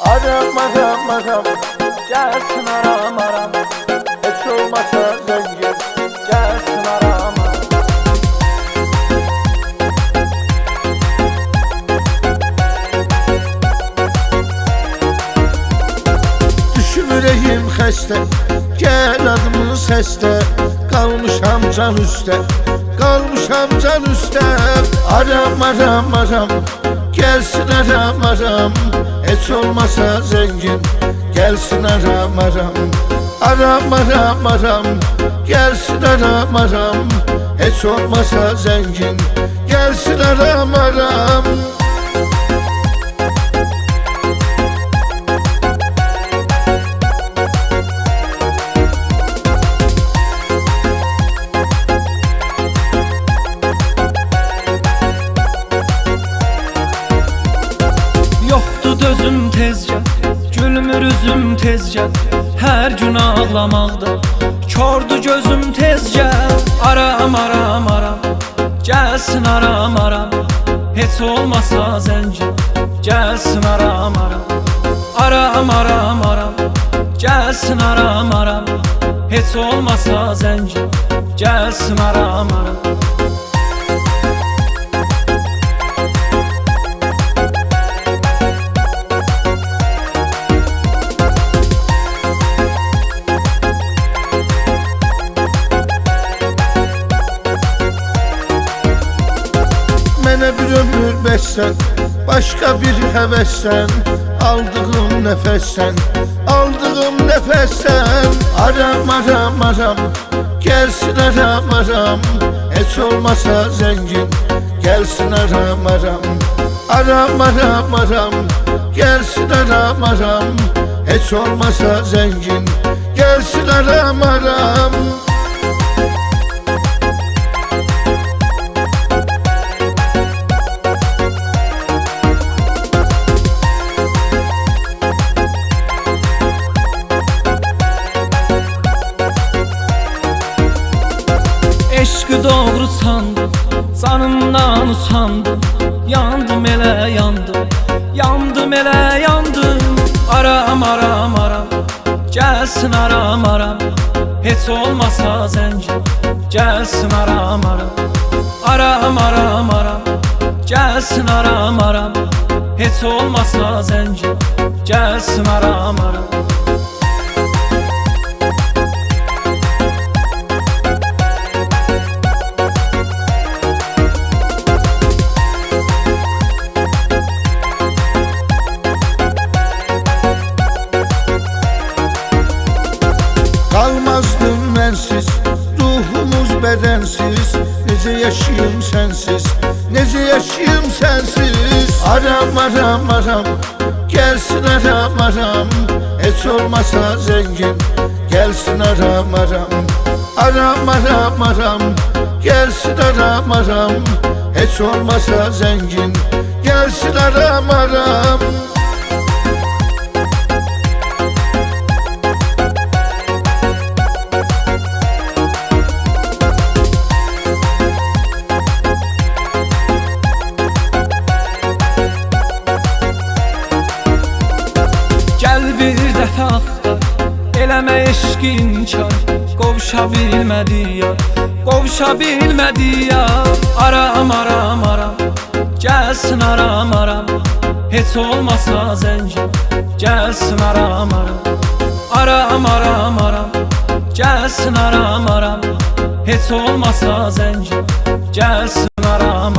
Aram aram aram, gelsin aram aram. Hiç olmasa zengin, gelsin aram aram. Düşüm ürəyim xəstə, gəl adımı səslə. Qalmışam can üstə, qalmışam can üstə. Aram aram aram, gelsin aram aram. Hiç olmasa zengin, gelsin aram aram. Aram aram aram, gelsin aram aram. Hiç olmasa zengin, gelsin aram aram. Yoxdur dözüm tezcə, gülmür üzüm tezcə. Hər gün ağlamaqda, kordu gözüm tezcə. Aram aram aram, gəlsin aram aram. Heç olmasa zəncin, gəlsin aram aram. Aram aram aram, gəlsin aram aram. Heç olmasa zəncin, gəlsin aram aram. Mənə bir ömür bəssən, başqa bir həvəssən. Aldığım nəfəssən, aldığım nəfəssən. Aram aram aram, gəlsin aram aram. Heç olmasa zəngin, gəlsin aram aram. Aram aram aram, gəlsin aram aram. Heç olmasa zəngin, gəlsin aram aram. Eşqi doğru sandım, canımdan usandım. Yandım elə yandım, yandım elə yandım. Aram aram aram, gəlsin aram aram. Heç olmasa zəncin, gəlsin aram aram. Aram aram aram, gəlsin aram aram. Heç olmasa zəncin, gəlsin aram aram. Qalmazdım mənsiz, ruhumuz bədənsiz. Necə yaşayım sənsiz, necə yaşayım sənsiz. Aram aram aram, gəlsin aram aram. Heç olmasa zəngin, gəlsin aram aram. Aram aram aram, gəlsin aram aram. Heç olmasa zəngin, gəlsin aram aram. Gəl bir dəfə axtar, eləmə eşqin kar. Qovuşa bilmədik yar, qovuşa bilmədik yar. Aram aram aram, gəlsin aram aram. Heç olmasa zəncin, gəlsin aram aram. Aram aram aram, gəlsin aram aram. Heç olmasa zəncin, gəlsin aram